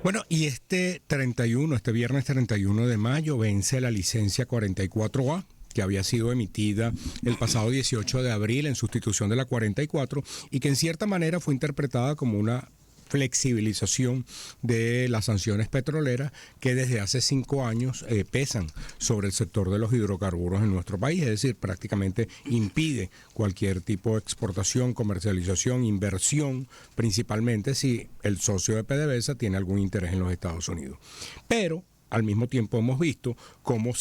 Bueno, y este viernes 31 de mayo, vence la licencia 44A, que había sido emitida el pasado 18 de abril en sustitución de la 44 y que en cierta manera fue interpretada como una flexibilización de las sanciones petroleras que desde hace 5 años pesan sobre el sector de los hidrocarburos en nuestro país, es decir, prácticamente impide cualquier tipo de exportación, comercialización, inversión, principalmente si el socio de PDVSA tiene algún interés en los Estados Unidos. Pero al mismo tiempo hemos visto cómo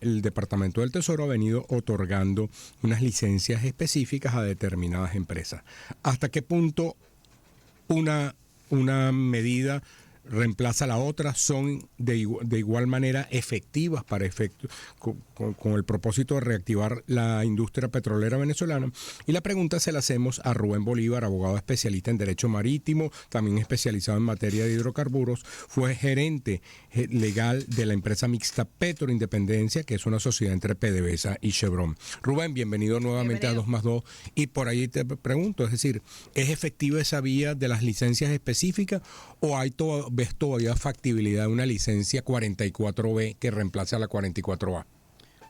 el Departamento del Tesoro ha venido otorgando unas licencias específicas a determinadas empresas. ¿Hasta qué punto una medida reemplaza a la otra? ¿Son de igual manera efectivas con el propósito de reactivar la industria petrolera venezolana? Y la pregunta se la hacemos a Rubén Bolívar, abogado especialista en Derecho Marítimo, también especializado en materia de hidrocarburos. Fue gerente legal de la empresa mixta Petro Independencia, que es una sociedad entre PDVSA y Chevron. Rubén, bienvenido nuevamente a 2+2. Y por ahí te pregunto, es decir, ¿es efectiva esa vía de las licencias específicas o ves todavía factibilidad de una licencia 44B que reemplace a la 44A?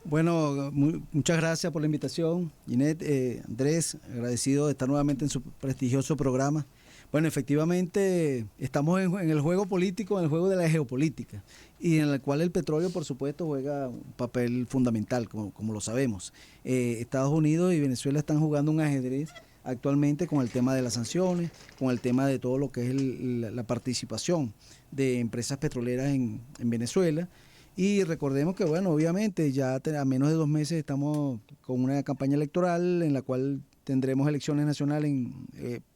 Bueno, muchas gracias por la invitación, Ginette, Andrés, agradecido de estar nuevamente en su prestigioso programa. Bueno, efectivamente estamos en el juego político, en el juego de la geopolítica, y en el cual el petróleo, por supuesto, juega un papel fundamental, como lo sabemos. Estados Unidos y Venezuela están jugando un ajedrez actualmente con el tema de las sanciones, con el tema de todo lo que es la participación de empresas petroleras en Venezuela. Y recordemos que, bueno, obviamente ya a menos de 2 meses estamos con una campaña electoral en la cual tendremos elecciones nacionales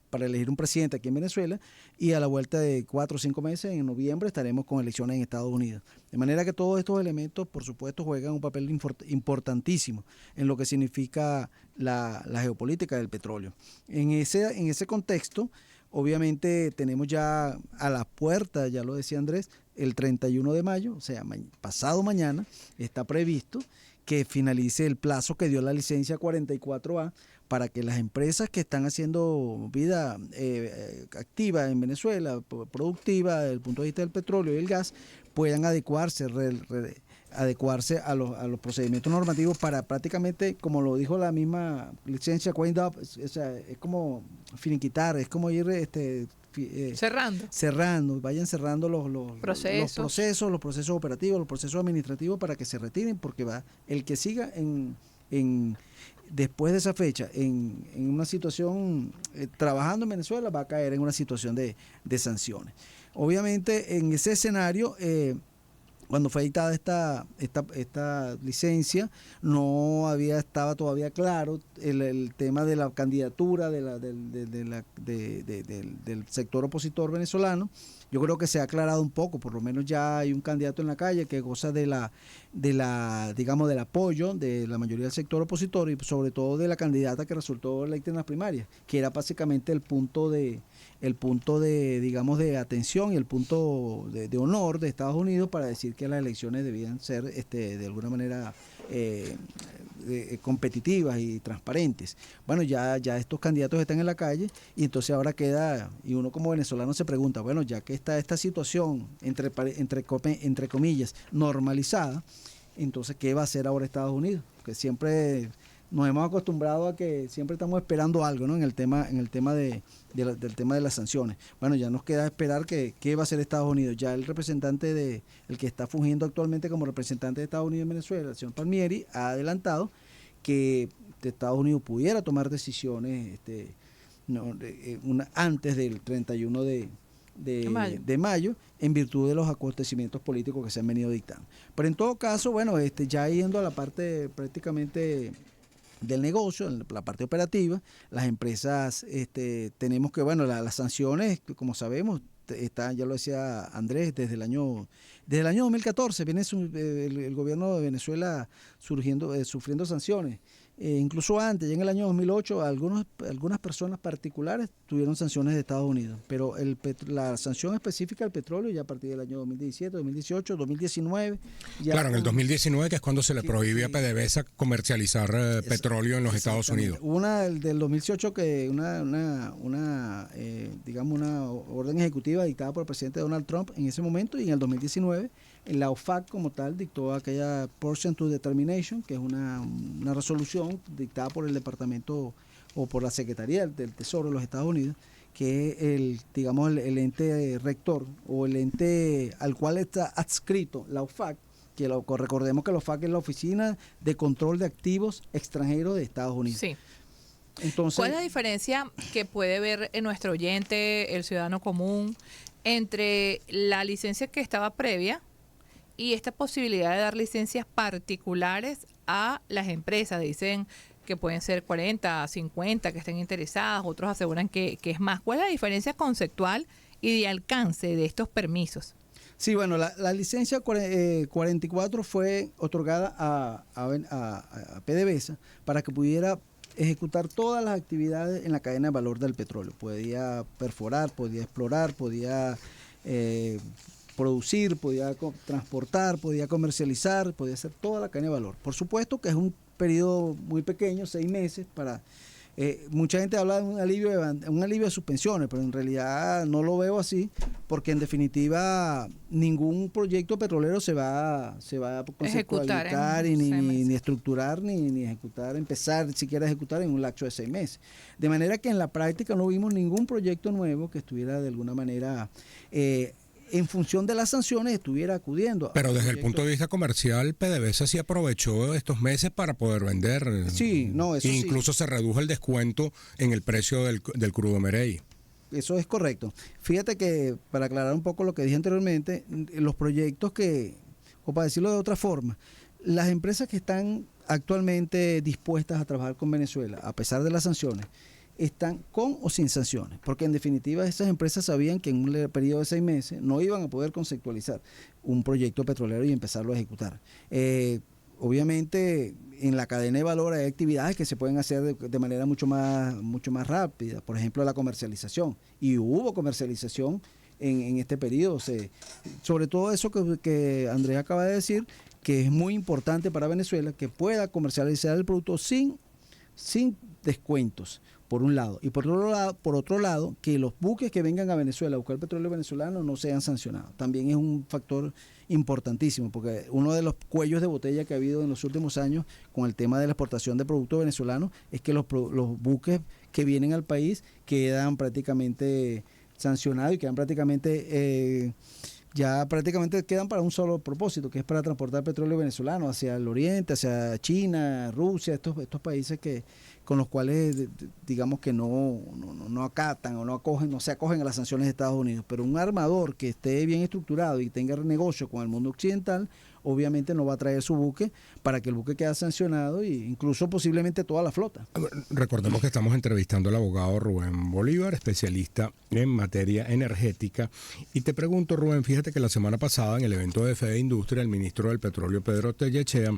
para elegir un presidente aquí en Venezuela, y a la vuelta de 4 o 5 meses, en noviembre, estaremos con elecciones en Estados Unidos. De manera que todos estos elementos, por supuesto, juegan un papel importantísimo en lo que significa la geopolítica del petróleo. En ese contexto, obviamente tenemos ya a la puerta, ya lo decía Andrés, el 31 de mayo, o sea, pasado mañana, está previsto que finalice el plazo que dio la licencia 44A para que las empresas que están haciendo vida activa en Venezuela, productiva desde el punto de vista del petróleo y el gas, puedan adecuarse a los procedimientos normativos para prácticamente, como lo dijo la misma licencia, wind up, o sea, es como finiquitar, es como ir cerrando, vayan cerrando los procesos operativos, los procesos administrativos para que se retiren, porque va el que siga después de esa fecha en una situación trabajando en Venezuela va a caer en una situación de sanciones. Obviamente en ese escenario cuando fue dictada esta licencia, estaba todavía claro el tema de la candidatura del sector opositor venezolano. Yo creo que se ha aclarado un poco, por lo menos ya hay un candidato en la calle que goza del apoyo de la mayoría del sector opositor y sobre todo de la candidata que resultó electa en las primarias, que era básicamente el punto de atención y el punto de honor de Estados Unidos para decir que las elecciones debían ser de alguna manera competitivas y transparentes. Bueno, ya estos candidatos están en la calle y entonces ahora queda, y uno como venezolano se pregunta, bueno, ya que está esta situación entre comillas normalizada, entonces ¿qué va a hacer ahora Estados Unidos? Porque siempre nos hemos acostumbrado a que siempre estamos esperando algo, ¿no? En el tema del tema de las sanciones. Bueno, ya nos queda esperar qué va a hacer Estados Unidos. Ya el representante el que está fungiendo actualmente como representante de Estados Unidos en Venezuela, el señor Palmieri, ha adelantado que Estados Unidos pudiera tomar decisiones antes del 31 de mayo, en virtud de los acontecimientos políticos que se han venido dictando. Pero en todo caso, bueno, ya yendo a la parte prácticamente del negocio, en la parte operativa, las empresas tenemos que, bueno, las sanciones, como sabemos, ya lo decía Andrés, desde el año 2014 viene el gobierno de Venezuela sufriendo sanciones. incluso antes, ya en el año 2008, algunas personas particulares tuvieron sanciones de Estados Unidos, pero la sanción específica del petróleo ya a partir del año 2017, 2018, 2019. Claro, en el 2019, que es cuando se le prohíbe a PDVSA comercializar petróleo en los Estados Unidos. Una del 2018, que digamos una orden ejecutiva dictada por el presidente Donald Trump en ese momento, y en el 2019 la OFAC como tal dictó aquella Portion to Determination, que es una resolución dictada por el Departamento o por la Secretaría del Tesoro de los Estados Unidos, que es el ente rector o el ente al cual está adscrito la OFAC, que recordemos que la OFAC es la Oficina de Control de Activos Extranjeros de Estados Unidos. Sí. Entonces, ¿cuál es la diferencia que puede ver en nuestro oyente, el ciudadano común, entre la licencia que estaba previa y esta posibilidad de dar licencias particulares a las empresas? Dicen que pueden ser 40, 50 que estén interesadas, otros aseguran que es más. ¿Cuál es la diferencia conceptual y de alcance de estos permisos? Sí, bueno, la licencia 44 fue otorgada a PDVSA para que pudiera ejecutar todas las actividades en la cadena de valor del petróleo. Podía perforar, podía explorar, podía producir, podía transportar, podía comercializar, podía hacer toda la cadena de valor. Por supuesto que es un periodo muy pequeño, 6 meses, para mucha gente habla de un alivio de suspensiones, pero en realidad no lo veo así, porque en definitiva ningún proyecto petrolero se va a conceptualizar ni estructurar ni ejecutar, empezar siquiera a ejecutar en un lapso de 6 meses. De manera que en la práctica no vimos ningún proyecto nuevo que estuviera de alguna manera en función de las sanciones estuviera acudiendo. Pero desde el punto de vista comercial, PDVSA sí aprovechó estos meses para poder vender. Sí, no, eso incluso sí. Se redujo el descuento en el precio del crudo Merey. Eso es correcto. Fíjate que, para aclarar un poco lo que dije anteriormente, los proyectos o para decirlo de otra forma, las empresas que están actualmente dispuestas a trabajar con Venezuela, a pesar de las sanciones, están con o sin sanciones, porque en definitiva esas empresas sabían que en un periodo de 6 meses no iban a poder conceptualizar un proyecto petrolero y empezarlo a ejecutar. Obviamente en la cadena de valor hay actividades que se pueden hacer de manera mucho más rápida, por ejemplo la comercialización, y hubo comercialización en este periodo, sobre todo eso que Andrés acaba de decir, que es muy importante para Venezuela, que pueda comercializar el producto sin descuentos, por un lado, y por otro lado, que los buques que vengan a Venezuela a buscar petróleo venezolano no sean sancionados. También es un factor importantísimo, porque uno de los cuellos de botella que ha habido en los últimos años con el tema de la exportación de productos venezolanos es que los buques que vienen al país quedan prácticamente sancionados y quedan prácticamente quedan para un solo propósito, que es para transportar petróleo venezolano hacia el oriente, hacia China, Rusia, estos países con los cuales digamos que no acatan o no se acogen a las sanciones de Estados Unidos. Pero un armador que esté bien estructurado y tenga negocio con el mundo occidental, obviamente no va a traer su buque para que el buque quede sancionado e incluso posiblemente toda la flota. Recordemos que estamos entrevistando al abogado Rubén Bolívar, especialista en materia energética. Y te pregunto, Rubén, fíjate que la semana pasada en el evento de Fede Industria, el ministro del Petróleo, Pedro Tellechea,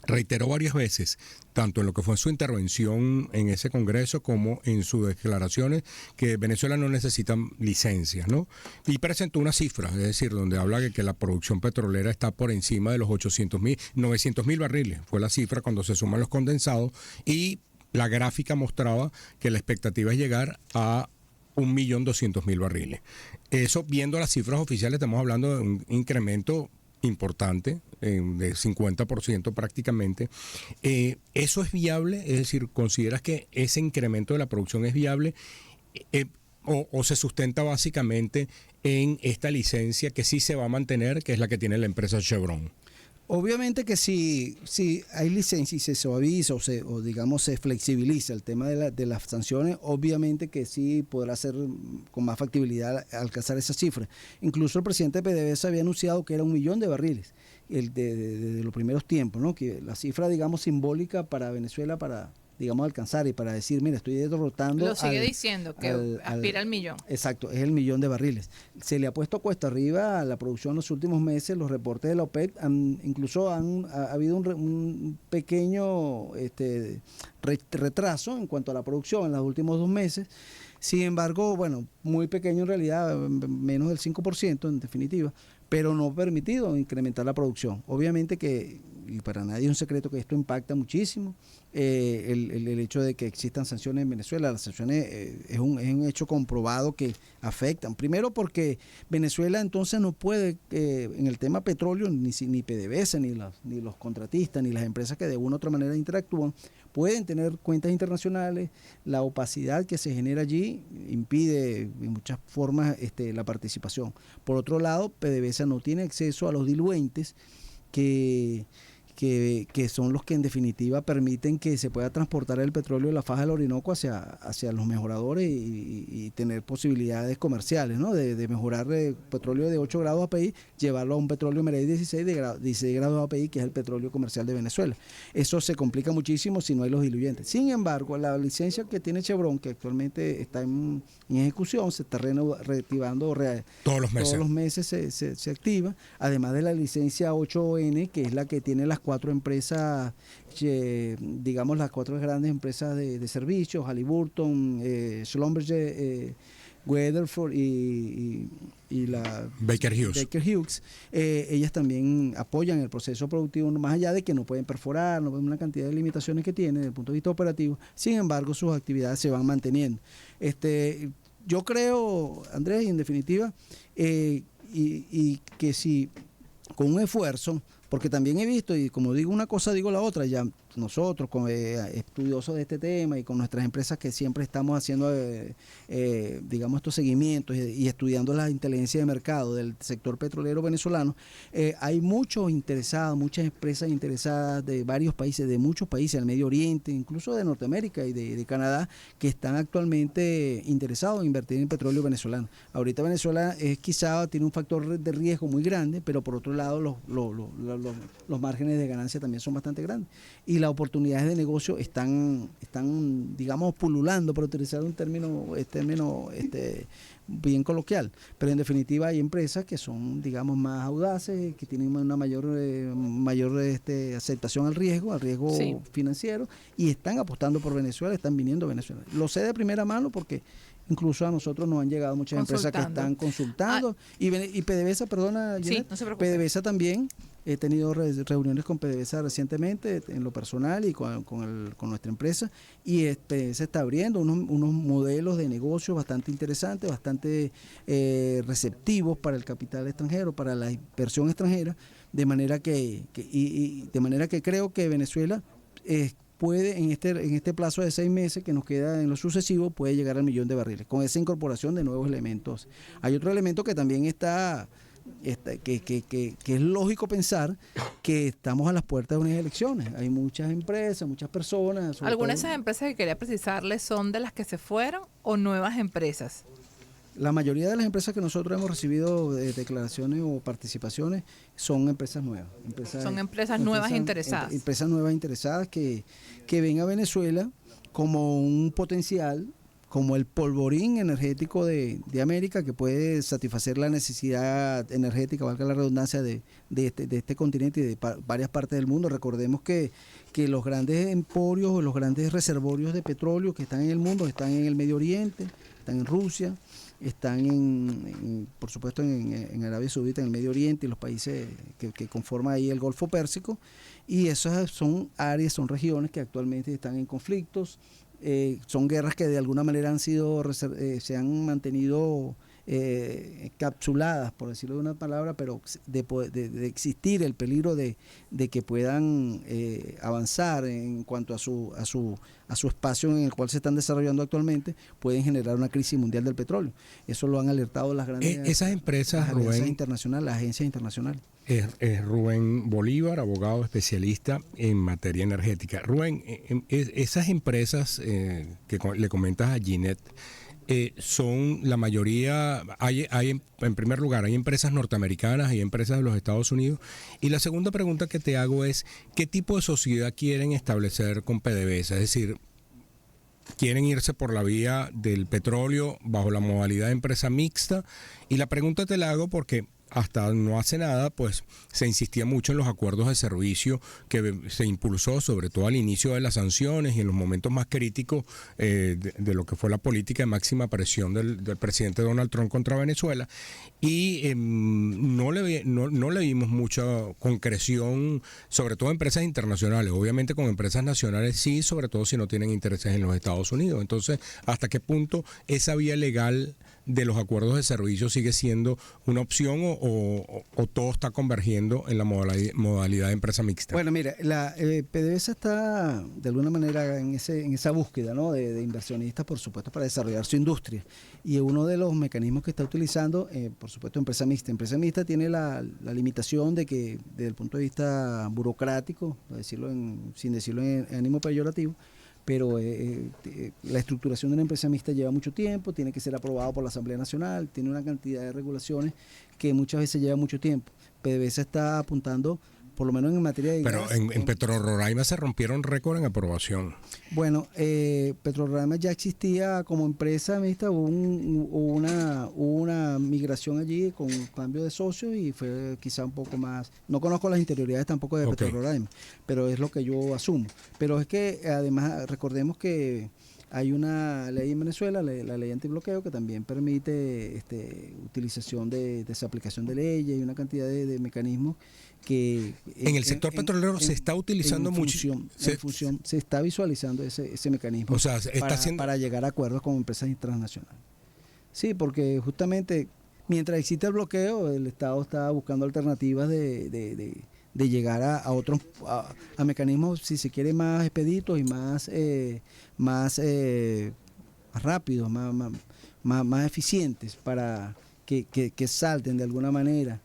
reiteró varias veces, tanto en lo que fue su intervención en ese congreso como en sus declaraciones, que Venezuela no necesita licencias, ¿no? Y presentó una cifra, es decir, donde habla de que la producción petrolera está por encima de los 900.000 barriles. Fue la cifra cuando se suman los condensados, y la gráfica mostraba que la expectativa es llegar a 1.200.000 barriles. Eso, viendo las cifras oficiales, estamos hablando de un incremento importante, de 50% prácticamente. ¿Eso es viable? Es decir, ¿consideras que ese incremento de la producción es viable o se sustenta básicamente en esta licencia que sí se va a mantener, que es la que tiene la empresa Chevron? Obviamente que si hay licencia y se suaviza o digamos se flexibiliza el tema de las sanciones, obviamente que sí podrá ser con más factibilidad alcanzar esa cifra. Incluso el presidente de PDVSA había anunciado que era 1 millón de barriles de los primeros tiempos, ¿no? Que la cifra, digamos, simbólica para Venezuela para digamos, alcanzar y para decir, mira, estoy derrotando. Lo sigue diciendo, que aspira al millón. Exacto, es el millón de barriles. Se le ha puesto cuesta arriba a la producción en los últimos meses. Los reportes de la OPEP ha habido un pequeño retraso en cuanto a la producción en los últimos 2 meses. Sin embargo, bueno, muy pequeño en realidad, menos del 5% en definitiva, pero no ha permitido incrementar la producción. Obviamente que, y para nadie es un secreto que esto impacta muchísimo, el hecho de que existan sanciones en Venezuela. Las sanciones es un hecho comprobado que afectan. Primero porque Venezuela entonces no puede, en el tema petróleo, ni PDVSA, ni los contratistas, ni las empresas que de una u otra manera interactúan, pueden tener cuentas internacionales. La opacidad que se genera allí impide en muchas formas la participación. Por otro lado, PDVSA no tiene acceso a los diluentes que son los que en definitiva permiten que se pueda transportar el petróleo de la faja del Orinoco hacia los mejoradores y tener posibilidades comerciales, ¿no? De mejorar el petróleo de 8 grados API, llevarlo a un petróleo medio de 16 grados API, que es el petróleo comercial de Venezuela. Eso se complica muchísimo si no hay los diluyentes. Sin embargo, la licencia que tiene Chevron, que actualmente está en ejecución, se está reactivando todos los meses. Todos los meses se activa, además de la licencia 8N, que es la que tiene las 4 empresas, digamos las 4 grandes empresas de servicios, Halliburton, Schlumberger, Weatherford y la Baker Hughes. Ellas también apoyan el proceso productivo, más allá de que no pueden perforar, no ven una cantidad de limitaciones que tienen desde el punto de vista operativo. Sin embargo, sus actividades se van manteniendo. Yo creo, Andrés, y en definitiva, y que si con un esfuerzo, porque también he visto, y como digo una cosa, digo la otra, ya nosotros, como estudiosos de este tema y con nuestras empresas que siempre estamos haciendo, digamos, estos seguimientos y estudiando la inteligencia de mercado del sector petrolero venezolano, hay muchos interesados, muchas empresas interesadas de varios países, de muchos países, del Medio Oriente, incluso de Norteamérica y de Canadá, que están actualmente interesados en invertir en petróleo venezolano. Ahorita Venezuela quizá tiene un factor de riesgo muy grande, pero por otro lado los márgenes de ganancia también son bastante grandes. Y las oportunidades de negocio están digamos, pululando, por utilizar un término bien coloquial. Pero en definitiva hay empresas que son, digamos, más audaces, que tienen una mayor aceptación al riesgo sí, financiero, y están apostando por Venezuela, están viniendo a Venezuela. Lo sé de primera mano porque incluso a nosotros nos han llegado muchas empresas que están consultando. Y PDVSA, perdona, Janet, sí, no se preocupe. PDVSA también. He tenido reuniones con PDVSA recientemente en lo personal y con nuestra empresa, y se está abriendo unos modelos de negocio bastante interesantes, bastante receptivos para el capital extranjero, para la inversión extranjera, de manera que creo que Venezuela puede en este plazo de 6 meses que nos queda en lo sucesivo, puede llegar al 1.000.000 de barriles con esa incorporación de nuevos elementos. Hay otro elemento que también está que es lógico pensar que estamos a las puertas de unas elecciones. Hay muchas empresas, muchas personas. ¿Algunas de esas empresas que quería precisarles son de las que se fueron o nuevas empresas? La mayoría de las empresas que nosotros hemos recibido declaraciones o participaciones son empresas nuevas. Son empresas nuevas interesadas. Empresas nuevas interesadas que ven a Venezuela como un potencial, como el polvorín energético de América, que puede satisfacer la necesidad energética, valga la redundancia, de este continente y de varias partes del mundo. Recordemos que los grandes emporios o los grandes reservorios de petróleo que están en el mundo están en el Medio Oriente, están en Rusia, están por supuesto en Arabia Saudita, en el Medio Oriente y los países que conforman ahí el Golfo Pérsico, y esas son áreas, son regiones que actualmente están en conflictos. Son guerras que de alguna manera se han mantenido capsuladas, por decirlo de una palabra, pero de existir el peligro de que puedan avanzar en cuanto a su espacio en el cual se están desarrollando actualmente, pueden generar una crisis mundial del petróleo. Eso lo han alertado las grandes esas empresas, Rubén, internacionales, las agencias internacionales. Es Rubén Bolívar, abogado especialista en materia energética. Rubén, esas empresas que le comentas a Ginette, son la mayoría, en primer lugar, hay empresas norteamericanas, hay empresas de los Estados Unidos. Y la segunda pregunta que te hago es, ¿qué tipo de sociedad quieren establecer con PDVSA? Es decir, ¿quieren irse por la vía del petróleo bajo la modalidad de empresa mixta? Y la pregunta te la hago porque hasta no hace nada, pues se insistía mucho en los acuerdos de servicio que se impulsó, sobre todo al inicio de las sanciones y en los momentos más críticos de lo que fue la política de máxima presión del presidente Donald Trump contra Venezuela. Y no le vimos mucha concreción, sobre todo en empresas internacionales. Obviamente con empresas nacionales sí, sobre todo si no tienen intereses en los Estados Unidos. Entonces, ¿hasta qué punto esa vía legal de los acuerdos de servicio sigue siendo una opción o todo está convergiendo en la modalidad de empresa mixta? Bueno, mira, la PDVSA está de alguna manera en esa búsqueda, ¿no?, de inversionistas, por supuesto, para desarrollar su industria. Y uno de los mecanismos que está utilizando, por supuesto, empresa mixta. Empresa mixta tiene la limitación de que, desde el punto de vista burocrático, sin decirlo en ánimo peyorativo, pero la estructuración de una empresa mixta lleva mucho tiempo, tiene que ser aprobado por la Asamblea Nacional, tiene una cantidad de regulaciones que muchas veces lleva mucho tiempo. PDVSA está apuntando, por lo menos en materia de Pero gas, en Petrororaima se rompieron récord en aprobación. Bueno, Petrororaima ya existía como empresa mixta, hubo una migración allí con cambio de socios y fue quizá un poco más, no conozco las interioridades tampoco de Petrororaima, pero es lo que yo asumo. Pero es que además recordemos que hay una ley en Venezuela, la ley antibloqueo, que también permite utilización de desaplicación de leyes y una cantidad de mecanismos que en el sector petrolero se está utilizando mucho. Se está visualizando ese mecanismo, o sea, para llegar a acuerdos con empresas internacionales. Sí, porque justamente mientras existe el bloqueo, el Estado está buscando alternativas de llegar a otros a mecanismos, si se quiere, más expeditos y más rápidos, más eficientes, para que salten de alguna manera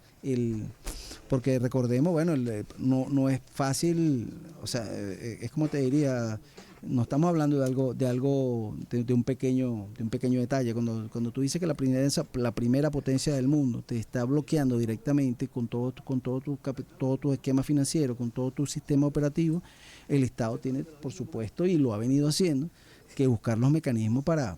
porque recordemos, bueno, no es fácil, o sea, es como te diría, no estamos hablando de un pequeño detalle. Cuando tú dices que la primera potencia del mundo te está bloqueando directamente con todo tu esquema financiero, con todo tu sistema operativo, el Estado tiene, por supuesto, y lo ha venido haciendo, que buscar los mecanismos para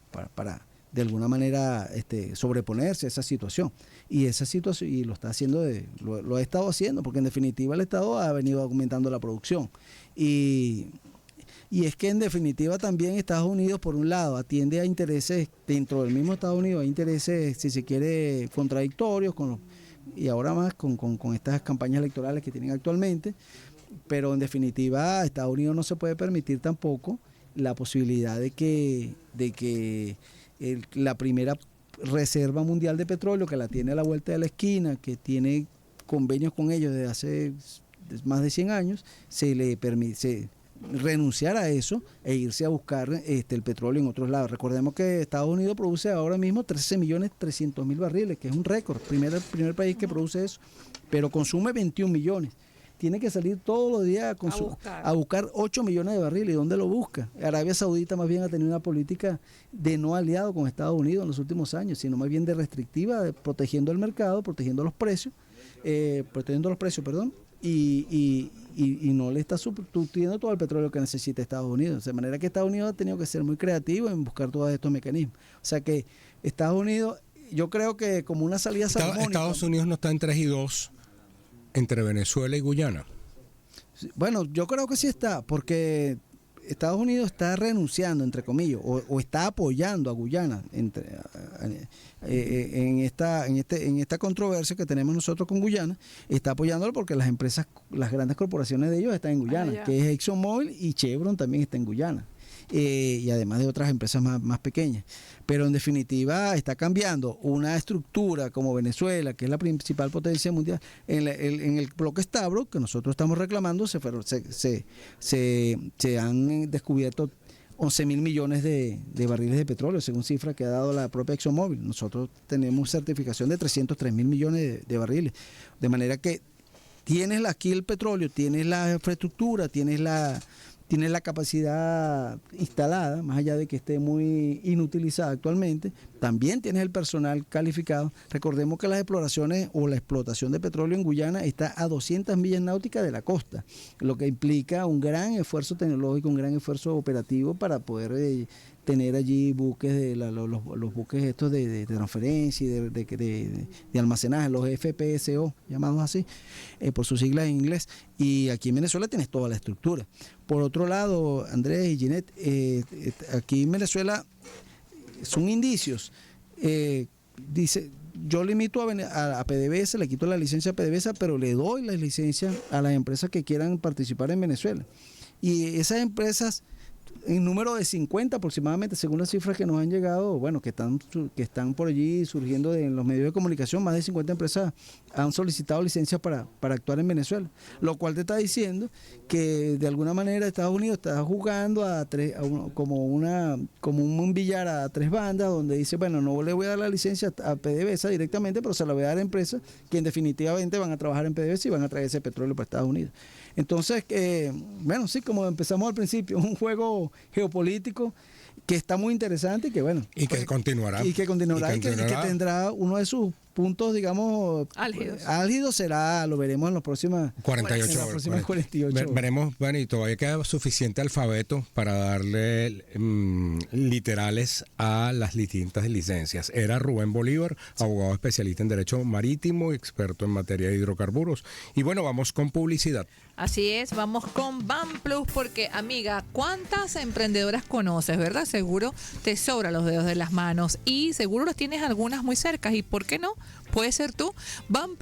de alguna manera sobreponerse a esa situación. Y esa situación, y lo está haciendo, lo ha estado haciendo, porque en definitiva el Estado ha venido aumentando la producción. Y es que en definitiva también Estados Unidos, por un lado, atiende a intereses dentro del mismo Estados Unidos, a intereses, si se quiere, contradictorios, y ahora más con estas campañas electorales que tienen actualmente, pero en definitiva Estados Unidos no se puede permitir tampoco la posibilidad de que la primera reserva mundial de petróleo, que la tiene a la vuelta de la esquina, que tiene convenios con ellos desde hace más de 100 años, se le permite renunciar a eso e irse a buscar el petróleo en otros lados. Recordemos que Estados Unidos produce ahora mismo 13.300.000 barriles, que es un récord, primer país que produce eso, pero consume 21 millones. Tiene que salir todos los días a buscar 8 millones de barriles. ¿Y dónde lo busca? Arabia Saudita más bien ha tenido una política de no aliado con Estados Unidos en los últimos años, sino más bien de restrictiva, protegiendo el mercado, protegiendo los precios, y no le está sustituyendo todo el petróleo que necesita Estados Unidos. De manera que Estados Unidos ha tenido que ser muy creativo en buscar todos estos mecanismos. O sea que Estados Unidos, yo creo que como una salida salmónica. Estados Unidos no está en 3-2 entre Venezuela y Guyana. Bueno, yo creo que sí está, porque Estados Unidos está renunciando, entre comillas, o está apoyando a Guyana en esta controversia que tenemos nosotros con Guyana. Está apoyándolo porque las grandes corporaciones de ellos están en Guyana, que es ExxonMobil, y Chevron también está en Guyana. Y además de otras empresas más pequeñas. Pero en definitiva está cambiando una estructura como Venezuela, que es la principal potencia mundial. En el bloque Stabroek, que nosotros estamos reclamando, se han descubierto 11.000 millones de barriles de petróleo, según cifra que ha dado la propia ExxonMobil. Nosotros tenemos certificación de 303.000 millones de barriles. De manera que tienes aquí el petróleo, tienes la infraestructura, tienes tiene la capacidad instalada, más allá de que esté muy inutilizada actualmente, también tienes el personal calificado. Recordemos que las exploraciones o la explotación de petróleo en Guyana está a 200 millas náuticas de la costa, lo que implica un gran esfuerzo tecnológico, un gran esfuerzo operativo para poder tener allí buques, los buques estos de transferencia y de almacenaje, los FPSO, llamados así, por sus siglas en inglés. Y aquí en Venezuela tienes toda la estructura. Por otro lado, Andrés y Ginette, aquí en Venezuela son indicios. Dice, yo limito a PDVSA, le quito la licencia a PDVSA, pero le doy la licencia a las empresas que quieran participar en Venezuela. Y esas empresas, en número de 50 aproximadamente, según las cifras que nos han llegado, bueno, que están por allí surgiendo en los medios de comunicación, más de 50 empresas han solicitado licencias para actuar en Venezuela, lo cual te está diciendo que de alguna manera Estados Unidos está jugando como un billar a 3 bandas, donde dice, bueno, no le voy a dar la licencia a PDVSA directamente, pero se la voy a dar a empresas que definitivamente van a trabajar en PDVSA y van a traer ese petróleo para Estados Unidos. Entonces, bueno, sí, como empezamos al principio, un juego geopolítico que está muy interesante y que, bueno, y que continuará. Y que tendrá uno de sus puntos, digamos, álgidos será, lo veremos en las próximas 48 horas. Veremos, bueno, y todavía queda suficiente alfabeto para darle literales a las distintas licencias. Era Rubén Bolívar, abogado especialista en Derecho Marítimo, experto en materia de hidrocarburos. Y bueno, vamos con publicidad. Así es, vamos con BAM+, porque, amiga, ¿cuántas emprendedoras conoces, verdad? Seguro te sobran los dedos de las manos y seguro las tienes algunas muy cerca. ¿Y por qué no? Puede ser tú. BAM+